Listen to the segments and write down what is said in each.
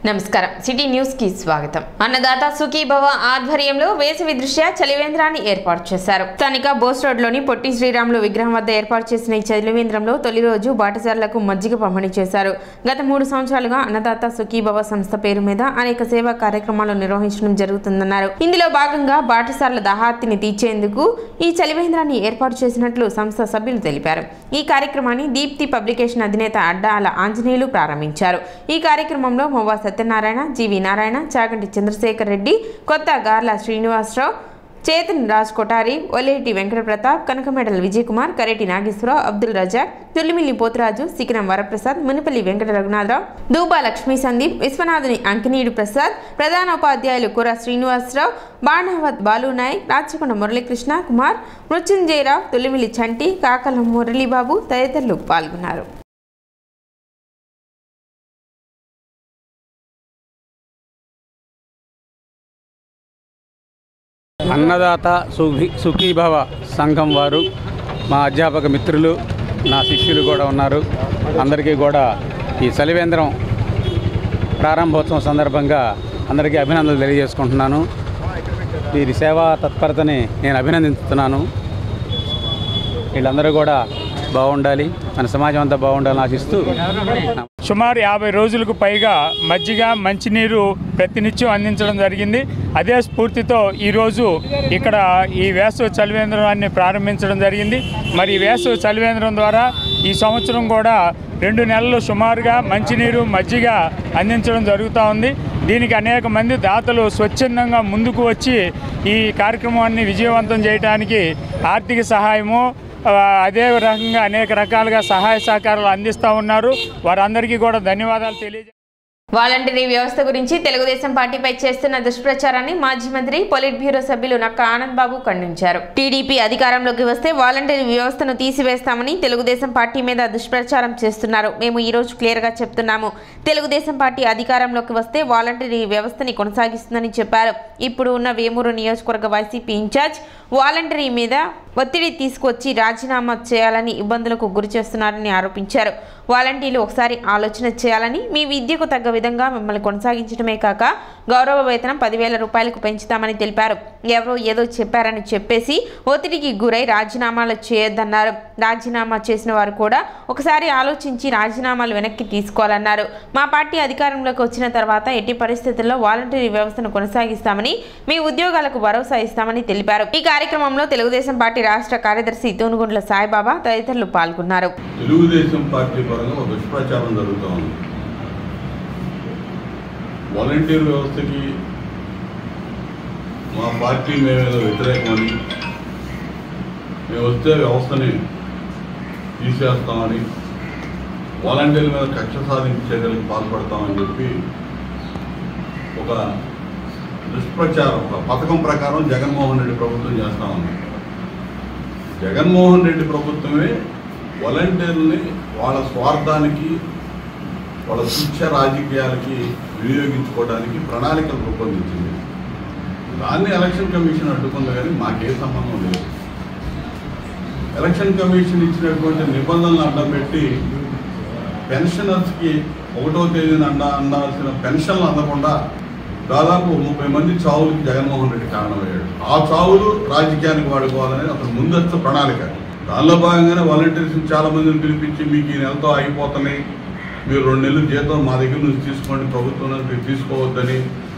నమస్కారం city news కి స్వాగతం. అన్నదాత సుఖీభవ ఆధ్వర్యంలో వేసవి దృష్ట్యా చలివేంద్రాన్ని ఏర్పాటు చేశారు. స్థానిక బోస్ రోడ్ లోని పొట్టి శ్రీరాములు విగ్రహం వద్ద ఏర్పాటు చేసిన ఈ చలివేంద్రంలో తొలి రోజు బాటసారులకు మజ్జిగ పంపిణీ చేశారు. గత 3 సంవత్సరాలుగా అన్నదాత సుఖీభవ సంస్థ పేరు మీద అనేక సేవా కార్యక్రమాలు నిర్వహించడం జరుగుతుందన్నారు. ఇందులో భాగంగా బాటసారుల దాహార్తిని తీర్చేందుకు ఈ చలివేంద్రాన్ని ఏర్పాటు చేసినట్లు సంస్థ సభ్యులు తెలిపారు. ఈ కార్యక్రమాన్ని దీప్తి పబ్లికేషన్ అధినేత అడ్డాల ఆంజనేయులు ప్రారంభించారు. ఈ కార్యక్రమంలో మొవ్వా సత్యనారాయణ, జీవి నారాయణ, చాగంటి చంద్రశేఖర్ రెడ్డి, కొత్త గార్ల శ్రీనివాసరావు, చేతన్ రాజ్ కొటారి, ఒలేటి వెంకట ప్రతాప్, కనకమెడల విజయ్ కుమార్, కరేటి నాగేశ్వరరావు, అబ్దుల్ రజాక్, తుల్లిమిల్లి పోతురాజు, సికినం వరప్రసాద్, మునిపల్లి వెంకట రఘునాథరావు, దూబా లక్ష్మీ సందీప్, విశ్వనాథుని అంకినీడు ప్రసాద్, ప్రధానోపాధ్యాయులు కుర శ్రీనివాసరావు, బాణావత్ బాలునాయక్, రాచకొండ మురళీకృష్ణ కుమార్, మృత్యుంజయరావు, తుల్లిమిల్లి చంటి, కాకల మురళీబాబు తదితరులు పాల్గొన్నారు. అన్నదాత సుఖీభవ సంఘం వారు, మా అధ్యాపక మిత్రులు, నా శిష్యులు కూడా ఉన్నారు. అందరికీ కూడా ఈ చలివేంద్రం ప్రారంభోత్సవం సందర్భంగా అందరికీ అభినందనలు తెలియజేసుకుంటున్నాను. వీరి సేవా తత్పరతని నేను అభినందిస్తున్నాను. వీళ్ళందరూ కూడా బాగుండాలి, మన సమాజం అంతా బాగుండాలని ఆశిస్తూ సుమారు 50 రోజులకు పైగా మజ్జిగ, మంచినీరు ప్రతినిత్యం అందించడం జరిగింది. అదే స్ఫూర్తితో ఈరోజు ఇక్కడ ఈ వేసవి చలివేంద్రాన్ని ప్రారంభించడం జరిగింది. మరి ఈ వేసవి చలివేంద్రం ద్వారా ఈ సంవత్సరం కూడా 2 నెలలు సుమారుగా మంచినీరు, మజ్జిగ అందించడం జరుగుతూ ఉంది. దీనికి అనేక మంది దాతలు స్వచ్ఛందంగా ముందుకు వచ్చి ఈ కార్యక్రమాన్ని విజయవంతం చేయడానికి ఆర్థిక సహాయము, అదే రకంగా అనేక రకాలుగా సహాయ సహకారాలు అందిస్తూ ఉన్నారు. వారందరికీ కూడా ధన్యవాదాలు తెలియజేస్తారు. వాలంటరీ వ్యవస్థ గురించి తెలుగుదేశం పార్టీపై చేస్తున్న దుష్ప్రచారాన్ని మాజీ మంత్రి, పొలిట్ బ్యూరో సభ్యులు నక్క ఆనంద్ బాబు ఖండించారు. టీడీపీ అధికారంలోకి వస్తే వాలంటరీ వ్యవస్థను తీసివేస్తామని తెలుగుదేశం పార్టీ మీద దుష్ప్రచారం చేస్తున్నారు. మేము ఈ రోజు క్లియర్ గా చెప్తున్నాము. తెలుగుదేశం పార్టీ అధికారంలోకి వస్తే వాలంటరీ వ్యవస్థని కొనసాగిస్తుందని చెప్పారు. ఇప్పుడు ఉన్న వేమూరు నియోజకవర్గ వైసీపీ ఇన్ఛార్జ్ వాలంటరీ మీద ఒత్తిడి తీసుకొచ్చి రాజీనామా చేయాలని ఇబ్బందులకు గురి చేస్తున్నారని ఆరోపించారు. వాలంటీర్లు ఒకసారి ఆలోచన చేయాలని, మీ విద్యకు తగ్గ విధంగా మిమ్మల్ని కొనసాగించడమే కాక గౌరవ వేతనం 10,000 రూపాయలకు పెంచుతామని తెలిపారు. ఎవరో ఏదో చెప్పారని చెప్పేసి ఒత్తిడికి గురై రాజీనామాలు చేయొద్దన్నారు. రాజీనామా చేసిన వారు కూడా ఒకసారి ఆలోచించి రాజీనామాలు వెనక్కి తీసుకోవాలన్నారు. మా పార్టీ అధికారంలోకి వచ్చిన తర్వాత ఎట్టి పరిస్థితుల్లో వాలంటరీ వ్యవస్థను కొనసాగిస్తామని, మీ ఉద్యోగాలకు భరోసా ఇస్తామని తెలిపారు. ఈ కార్యక్రమంలో తెలుగుదేశం పార్టీ రాష్ట్ర కార్యదర్శి తూనుగుండ్ల సాయిబాబా తదితరులు పాల్గొన్నారు. తెలుగుదేశం పార్టీ పరంగా ఒక దుష్ప్రచారం జరుగుతూ ఉంది. వాలంటీర్ వ్యవస్థకి మా పార్టీ మేమేదో వ్యతిరేకమని, మేము వస్తే వ్యవస్థని తీసేస్తామని, వాలంటీర్ల మీద కక్ష సాధింపు చర్యలకు పాల్పడతామని చెప్పి ఒక దుష్ప్రచారం, ఒక పథకం ప్రకారం జగన్మోహన్ రెడ్డి ప్రభుత్వం చేస్తా ఉంది. జగన్మోహన్ రెడ్డి ప్రభుత్వమే వాలంటీర్లని వాళ్ళ స్వార్థానికి, వాళ్ళ తుచ్చ రాజకీయాలకి వినియోగించుకోవడానికి ప్రణాళికలు రూపొందించింది. దాన్ని ఎలక్షన్ కమిషన్ అడ్డుకుంది, కానీ మాకే సంబంధం లేదు. ఎలక్షన్ కమిషన్ ఇచ్చినటువంటి నిబంధనలు అడ్డం పెట్టి పెన్షనర్స్కి 1వ తేదీన అందాల్సిన పెన్షన్లు అందకుండా దాదాపు 30 మంది చావులకి జగన్మోహన్ రెడ్డి కారణమయ్యాడు. ఆ చావులు రాజకీయానికి వాడుకోవాలనేది అతను ముందస్తు ప్రణాళిక. దానిలో భాగంగానే వాలంటీర్స్ చాలా మందిని పిలిపించి, మీకు ఈ నెలతో అయిపోతున్నాయి, మీరు 2 నెలలు జీతం మా దగ్గర నుంచి తీసుకోండి, ప్రభుత్వం నుంచి తీసుకోవద్దని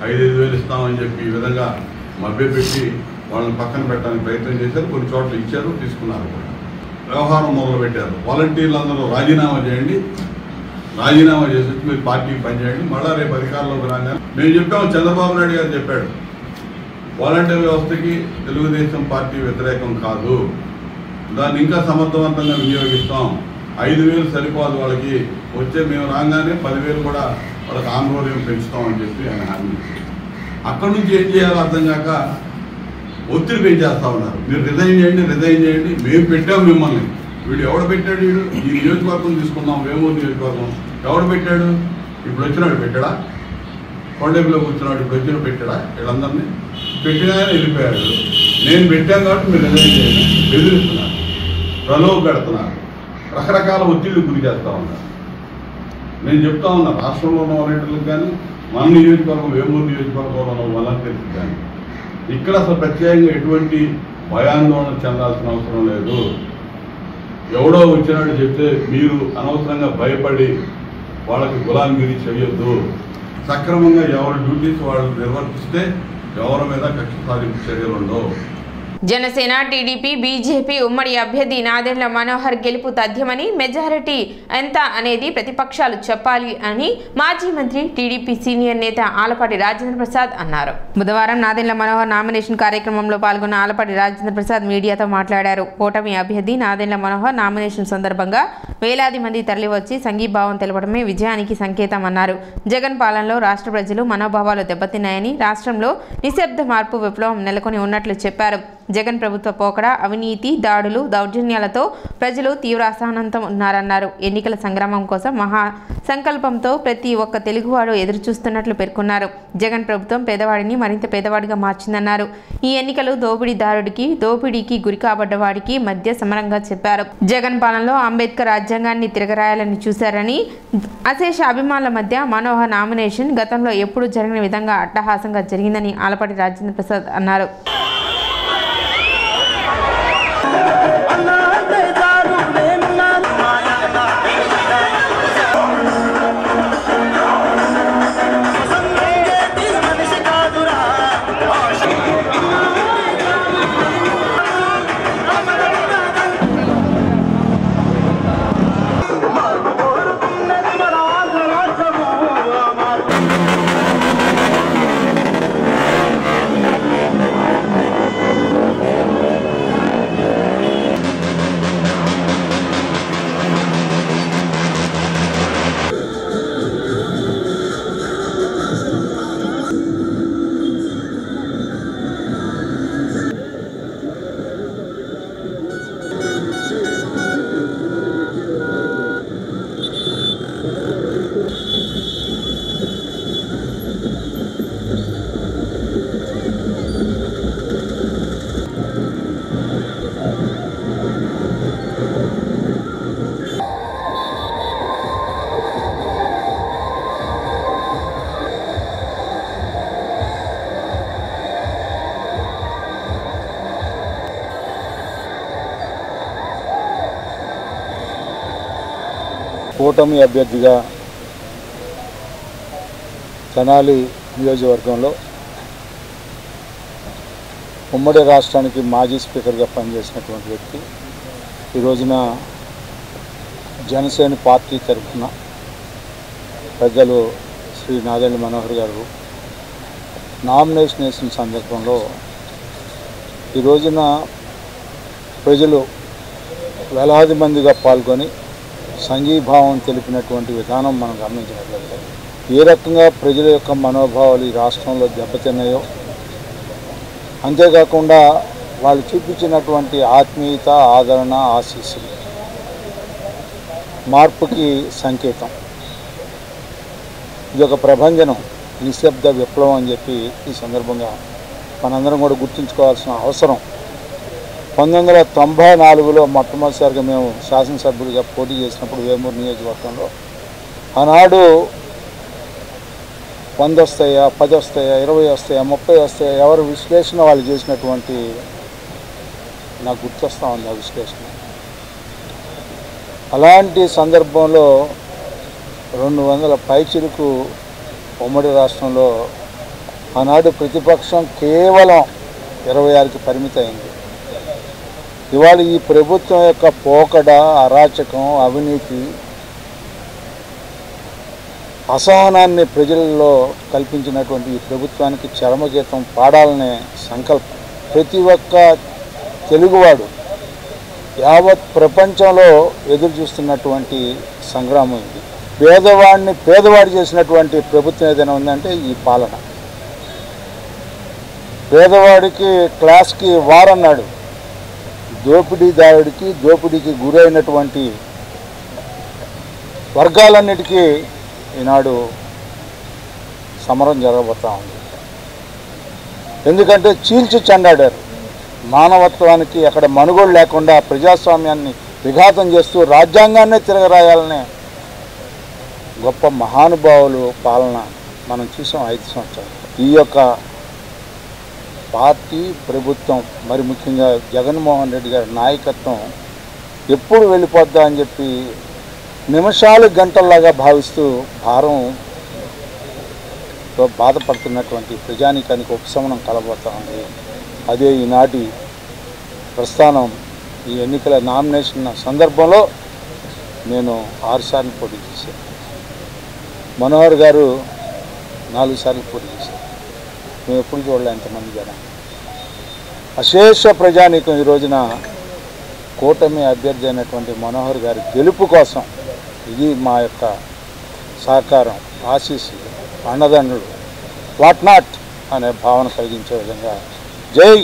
5,000 ఇస్తామని చెప్పి ఈ విధంగా మభ్యపెట్టి వాళ్ళని పక్కన పెట్టడానికి ప్రయత్నం చేశారు. కొన్ని చోట్ల ఇచ్చారు, తీసుకున్నారు కూడా. వ్యవహారం మొదలుపెట్టారు. వాలంటీర్లందరూ రాజీనామా చేయండి, రాజీనామా చేసి మీరు పార్టీకి పనిచేయండి, మళ్ళా రేపు అధికారంలోకి రాగానే మేము చెప్పాము. చంద్రబాబు నాయుడు గారు చెప్పాడు, వాలంటీర్ వ్యవస్థకి తెలుగుదేశం పార్టీ వ్యతిరేకం కాదు, దాన్ని ఇంకా సమర్థవంతంగా వినియోగిస్తాం, 5,000 సరిపోదు వాళ్ళకి, వచ్చే మేము రాగానే 10,000 కూడా వాళ్ళకి ఆందోళన పెంచుతామని చెప్పి ఆయన హామీ ఇచ్చారు. అక్కడి నుంచి ఏం చేయాలో అర్థం కాక ఒత్తిడి పెంచేస్తా ఉన్నారు. మీరు రిజైన్ చేయండి, మేము పెట్టాము మిమ్మల్ని. వీడు ఎవడు పెట్టాడు? వీడు ఈ నియోజకవర్గం తీసుకుందాం, వేమూరు నియోజకవర్గం ఎవడు పెట్టాడు? ఇప్పుడు వచ్చినాడు పెట్టాడా? కొండేపులో కూర్చున్నాడు, ఇప్పుడు వచ్చిన పెట్టాడా? వీళ్ళందరినీ పెట్టినా వెళ్ళిపోయాడు. నేను పెట్టాను కాబట్టి మీరు రిజైన్ చేయండి, బెదిరిస్తున్నారు, ప్రలోభ పెడుతున్నారు, రకరకాల ఒత్తిళ్లు గురి చేస్తూ ఉన్నారు. నేను చెప్తా ఉన్నా, రాష్ట్రంలో ఉన్న వాలంటీర్లకు కానీ మన నియోజకవర్గం వేమూరు నియోజకవర్గంలో వాలంటీర్స్ కానీ ఇక్కడ అసలు ప్రత్యేకంగా ఎటువంటి భయాందోళన చెందాల్సిన అవసరం లేదు. ఎవడో వచ్చినట్టు చెప్తే మీరు అనవసరంగా భయపడి వాళ్ళకి గులాంగిరి చేయొద్దు. సక్రమంగా ఎవరి డ్యూటీస్ వాళ్ళు నిర్వర్తిస్తే ఎవరి మీద కక్ష సాధింపు చర్యలు ఉండవు. జనసేన, టీడీపీ, బీజేపీ ఉమ్మడి అభ్యర్థి నాదెండ్ల మనోహర్ గెలుపు తథ్యమని, మెజారిటీ ఎంత అనేది ప్రతిపక్షాలు చెప్పాలి అని మాజీ మంత్రి టీడీపీ సీనియర్ నేత ఆలపాటి రాజేంద్ర ప్రసాద్ అన్నారు. బుధవారం నాదెండ్ల మనోహర్ నామినేషన్ కార్యక్రమంలో పాల్గొన్న ఆలపాటి రాజేంద్ర ప్రసాద్ మీడియాతో మాట్లాడారు. ఓటమి అభ్యర్థి నాదెండ్ల మనోహర్ నామినేషన్ సందర్భంగా వేలాది మంది తరలివచ్చి సంఘీభావం తెలపడమే విజయానికి సంకేతం అన్నారు. జగన్ పాలనలో రాష్ట్ర ప్రజలు మనోభావాలు దెబ్బతిన్నాయని, రాష్ట్రంలో నిశ్శబ్ద మార్పు విప్లవం నెలకొని ఉన్నట్లు చెప్పారు. జగన్ ప్రభుత్వ పోకడ, అవినీతి, దాడులు, దౌర్జన్యాలతో ప్రజలు తీవ్ర అసహనంతో ఉన్నారన్నారు. ఎన్నికల సంగ్రామం కోసం మహా సంకల్పంతో ప్రతి ఒక్క తెలుగువాడు ఎదురుచూస్తున్నట్లు పేర్కొన్నారు. జగన్ ప్రభుత్వం పేదవాడిని మరింత పేదవాడిగా మార్చిందన్నారు. ఈ ఎన్నికలు దోపిడీదారుడికి, దోపిడీకి గురి కాబడ్డవాడికి మధ్య సమరంగా చెప్పారు. జగన్ పాలనలో అంబేద్కర్ రాజ్యాంగాన్ని తిరగరాయాలని చూశారని, అశేష అభిమానుల మధ్య మనోహర్ నామినేషన్ గతంలో ఎప్పుడూ జరిగిన విధంగా అట్టహాసంగా జరిగిందని ఆలపాటి రాజేంద్ర ప్రసాద్ అన్నారు. కూటమి అభ్యర్థిగా తెనాలి నియోజకవర్గంలో ఉమ్మడి రాష్ట్రానికి మాజీ స్పీకర్గా పనిచేసినటువంటి వ్యక్తి ఈ రోజున జనసేన పార్టీ తరఫున పెద్దలు శ్రీ నాదెండ్ల మనోహర్ గారు నామినేషన్ వేసిన సందర్భంలో ఈ రోజున ప్రజలు వేలాది మందిగా పాల్గొని సంఘీభావం తెలిపినటువంటి విధానం మనం గమనించినట్లయితే ఏ రకంగా ప్రజల యొక్క మనోభావాలు ఈ రాష్ట్రంలో దెబ్బతిన్నాయో, అంతేకాకుండా వాళ్ళు చూపించినటువంటి ఆత్మీయత, ఆదరణ, ఆశీస్సులు మార్పుకి సంకేతం. ఇది ఒక ప్రభంజనం, నిశ్శబ్ద విప్లవం అని చెప్పి ఈ సందర్భంగా మనందరం కూడా గుర్తుంచుకోవాల్సిన అవసరం. 1994లో మొట్టమొదటిసారిగా మేము శాసనసభ్యుడిగా పోటీ చేసినప్పుడు వేమూరు నియోజకవర్గంలో ఆనాడు 100 వస్తాయా, 10 వస్తాయా, 20 వస్తాయా, 30 వస్తాయా, ఎవరు విశ్లేషణ వాళ్ళు చేసినటువంటి నాకు గుర్తొస్తూ ఉంది ఆ విశ్లేషణ. అలాంటి సందర్భంలో 200 పైచిలకు ఉమ్మడి రాష్ట్రంలో ఆనాడు ప్రతిపక్షం కేవలం 26కి పరిమితమైంది. ఇవాళ ఈ ప్రభుత్వం యొక్క పోకడ, అరాచకం, అవినీతి, అసహనాన్ని ప్రజల్లో కల్పించినటువంటి ఈ ప్రభుత్వానికి చరమగీతం పాడాలనే సంకల్పం ప్రతి ఒక్క తెలుగువాడు యావత్ ప్రపంచంలో ఎదురు చూస్తున్నటువంటి సంగ్రామం ఇది. పేదవాడిని పేదవాడు చేసినటువంటి ప్రభుత్వం ఏదైనా ఉందంటే ఈ పాలన. పేదవాడికి క్లాస్కి వారన్నాడు, దోపిడీదారుడికి, దోపిడీకి గురైనటువంటి వర్గాలన్నిటికీ ఈనాడు సమరం జరగబోతూ ఉంది. ఎందుకంటే చీల్చి చెండాడారు. మానవత్వానికి అక్కడ మనుగోడు లేకుండా ప్రజాస్వామ్యాన్ని విఘాతం చేస్తూ రాజ్యాంగాన్నే తిరగరాయాలనే గొప్ప మహానుభావులు పాలన మనం చూసాం 5 సంవత్సరాలు. ఈ యొక్క పార్టీ ప్రభుత్వం మరి ముఖ్యంగా జగన్మోహన్ రెడ్డి గారి నాయకత్వం ఎప్పుడు వెళ్ళిపోద్దా అని చెప్పి నిమిషాలు గంటల్లాగా భావిస్తూ బాధపడుతున్నటువంటి ప్రజానీకానికి ఉపశమనం కలబోతా ఉంది. అదే ఈనాటి ప్రస్థానం ఈ ఎన్నికల నామినేషన్ సందర్భంలో నేను 6 సార్లు పోటీ చేశాను. మనోహర్ గారు 4 సార్లు పోటీ చేశారు. మేము ఎప్పుడు చూడలే ఎంతమంది జనం. అశేష ప్రజానీకం ఈ రోజున కూటమి అభ్యర్థి అయినటువంటి మనోహర్ గారి గెలుపు కోసం ఇది మా యొక్క సహకారం, ఆశీస్సులు, అండదండలు, వాట్ నాట్ అనే భావన కలిగించే విధంగా జై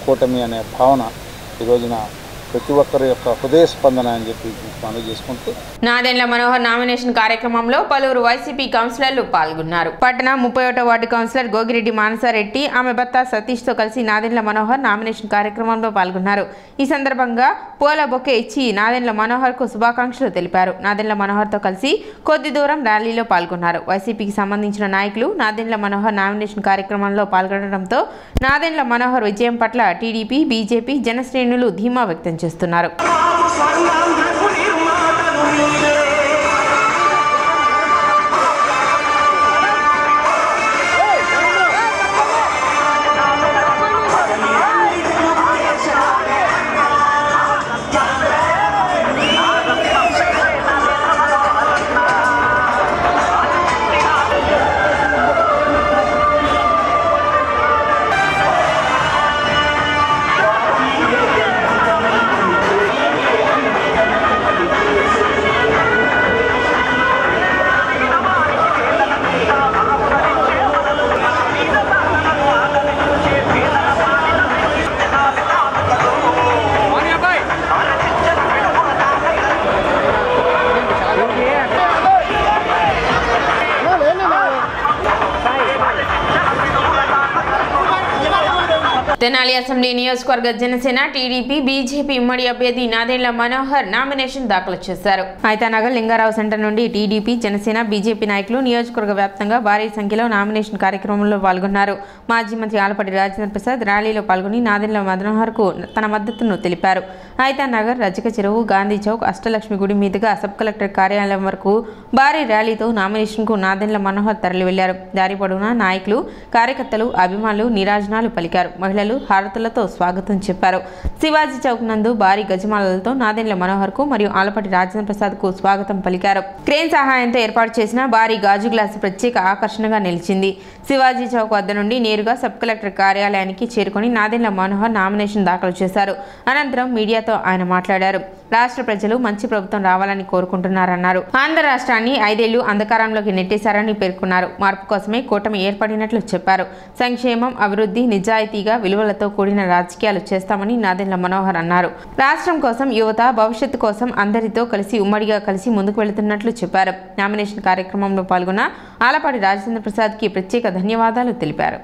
కూటమి అనే భావన ఈ రోజున ప్రతి ఒక్కరి యొక్క హృదయ స్పందన అని చెప్పి మనం చేసుకుంటూ నాదెండ్ల మనోహర్ నామినేషన్ కార్యక్రమంలో పలువురు వైసీపీ కౌన్సిలర్లు పాల్గొన్నారు. పట్టణ 31వ వార్డు కౌన్సిలర్ గోగిరెడ్డి మానసారెడ్డి ఆమె భర్త సతీష్తో కలిసి నాదెండ్ల మనోహర్ నామినేషన్ కార్యక్రమంలో పాల్గొన్నారు. ఈ సందర్భంగా పూల బొకే ఇచ్చి నాదెండ్ల మనోహర్కు శుభాకాంక్షలు తెలిపారు. నాదెండ్ల మనోహర్తో కలిసి కొద్ది దూరం ర్యాలీలో పాల్గొన్నారు. వైసీపీకి సంబంధించిన నాయకులు నాదెండ్ల మనోహర్ నామినేషన్ కార్యక్రమంలో పాల్గొనడంతో నాదెండ్ల మనోహర్ విజయం పట్ల టీడీపీ, బీజేపీ, జనశ్రేణులు ధీమా వ్యక్తం చేస్తున్నారు. తెనాలి అసెంబ్లీ నియోజకవర్గ జనసేన, టీడీపీ, బీజేపీ ఉమ్మడి అభ్యర్థి నాదెండ్ల మనోహర్ నామినేషన్ దాఖలు చేశారు. ఐతానగర్ లింగారావు సెంటర్ నుండి టీడీపీ, జనసేన, బీజేపీ నాయకులు నియోజకవర్గ వ్యాప్తంగా భారీ సంఖ్యలో నామినేషన్ కార్యక్రమంలో పాల్గొన్నారు. మాజీ మంత్రి ఆలపాటి రాజేంద్ర ప్రసాద్ ర్యాలీలో పాల్గొని నాదెండ్ల మనోహర్కు తన మద్దతును తెలిపారు. ఐతానగర్, రజక చెరువు, గాంధీ చౌక్, అష్టలక్ష్మి గుడి మీదుగా సబ్ కలెక్టర్ కార్యాలయం వరకు భారీ ర్యాలీతో నామినేషన్కు నాదెండ్ల మనోహర్ తరలి వెళ్లారు. దారి పొడవునా నాయకులు, కార్యకర్తలు, అభిమానులు నీరాజనాలు పలికారు. మహిళలు హారతులతో స్వాగతం చెప్పారు. శివాజీ చౌక్ నందు భారీ గజమాలలతో నాదెండ్ల మనోహర్కు మరియు ఆలపాటి రాజేంద్ర ప్రసాద్కు స్వాగతం పలికారు. క్రేన్ సహాయంతో ఏర్పాటు చేసిన భారీ గాజు గ్లాసు ప్రత్యేక ఆకర్షణగా నిలిచింది. శివాజీ చౌక్ వద్ద నుండి నేరుగా సబ్ కలెక్టర్ కార్యాలయానికి చేరుకుని నాదెండ్ల మనోహర్ నామినేషన్ దాఖలు చేశారు. అనంతరం మీడియాతో ఆయన మాట్లాడారు. రాష్ట్ర ప్రజలు మంచి ప్రభుత్వం రావాలని కోరుకుంటున్నారన్నారు. ఆంధ్ర రాష్ట్రాన్ని 5 ఏళ్లు అంధకారంలోకి నెట్టేశారని పేర్కొన్నారు. మార్పు కోసమే కూటమి ఏర్పడినట్లు చెప్పారు. సంక్షేమం, అభివృద్ధి, నిజాయితీగా విలువలతో కూడిన రాజకీయాలు చేస్తామని నాదెండ్ల మనోహర్ అన్నారు. రాష్ట్రం కోసం, యువత భవిష్యత్తు కోసం అందరితో కలిసి ఉమ్మడిగా కలిసి ముందుకు వెళుతున్నట్లు చెప్పారు. నామినేషన్ కార్యక్రమంలో పాల్గొన్న ఆలపాటి రాజేంద్ర ప్రసాద్ కి ప్రత్యేక ధన్యవాదాలు తెలిపారు.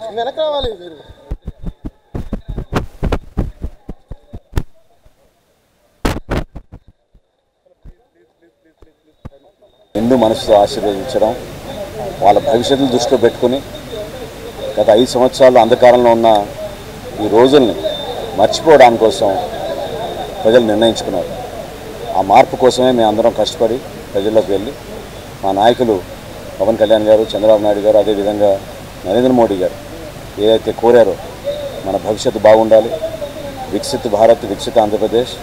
వెనక రావాలి మీరు. నిండు మనసుతో ఆశీర్వదించడం, వాళ్ళ భవిష్యత్తును దృష్టిలో పెట్టుకుని గత 5 సంవత్సరాలు అంధకారంలో ఉన్న ఈ రోజుల్ని మర్చిపోవడానికి కోసం ప్రజలు నిర్ణయించుకున్నారు. ఆ మార్పు కోసమే మేము అందరం కష్టపడి ప్రజల్లోకి వెళ్ళి మా నాయకులు పవన్ కళ్యాణ్ గారు, చంద్రబాబు నాయుడు గారు, అదేవిధంగా నరేంద్ర మోడీ గారు ఏదైతే కోరారో మన భవిష్యత్తు బాగుండాలి, వికసిత భారత్, వికసిత ఆంధ్రప్రదేశ్,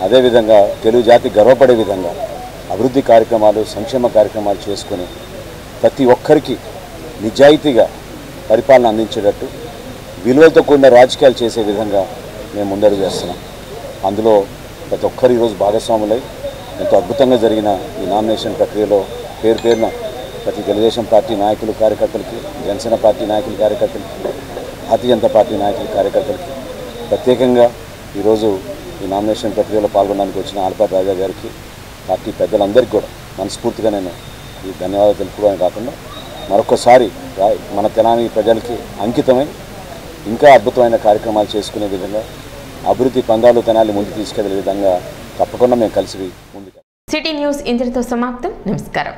అదేవిధంగా తెలుగు జాతి గర్వపడే విధంగా అభివృద్ధి కార్యక్రమాలు, సంక్షేమ కార్యక్రమాలు చేసుకొని ప్రతి ఒక్కరికి నిజాయితీగా పరిపాలన అందించేటట్టు విలువలతో కూడిన రాజకీయాలు చేసే విధంగా మేము ముందడుగు వేస్తున్నాం. అందులో ప్రతి ఒక్కరు ఈరోజు భాగస్వాములై ఎంతో అద్భుతంగా జరిగిన ఈ నామినేషన్ ప్రక్రియలో పేరు పేరున ప్రతి తెలుగుదేశం పార్టీ నాయకులు కార్యకర్తలకి, జనసేన పార్టీ నాయకులు కార్యకర్తలకి, భారతీయ జనతా పార్టీ నాయకులు కార్యకర్తలకి, ప్రత్యేకంగా ఈరోజు ఈ నామినేషన్ ప్రక్రియలో పాల్గొనడానికి వచ్చిన ఆలపాటి రాజా గారికి, పార్టీ పెద్దలందరికీ కూడా మనస్ఫూర్తిగా నేను ఈ ధన్యవాదాలు తెలుపుకోవడానికి కాకుండా మరొకసారి మన తెలంగాణ ప్రజలకి అంకితమై ఇంకా అద్భుతమైన కార్యక్రమాలు చేసుకునే విధంగా, అభివృద్ధి పందాలు తెనాలి ముందుకు తీసుకెళ్లే విధంగా తప్పకుండా మేము కలిసి ముందుకు. సిటీ న్యూస్ ఇంతటితో సమాప్తం. నమస్కారం.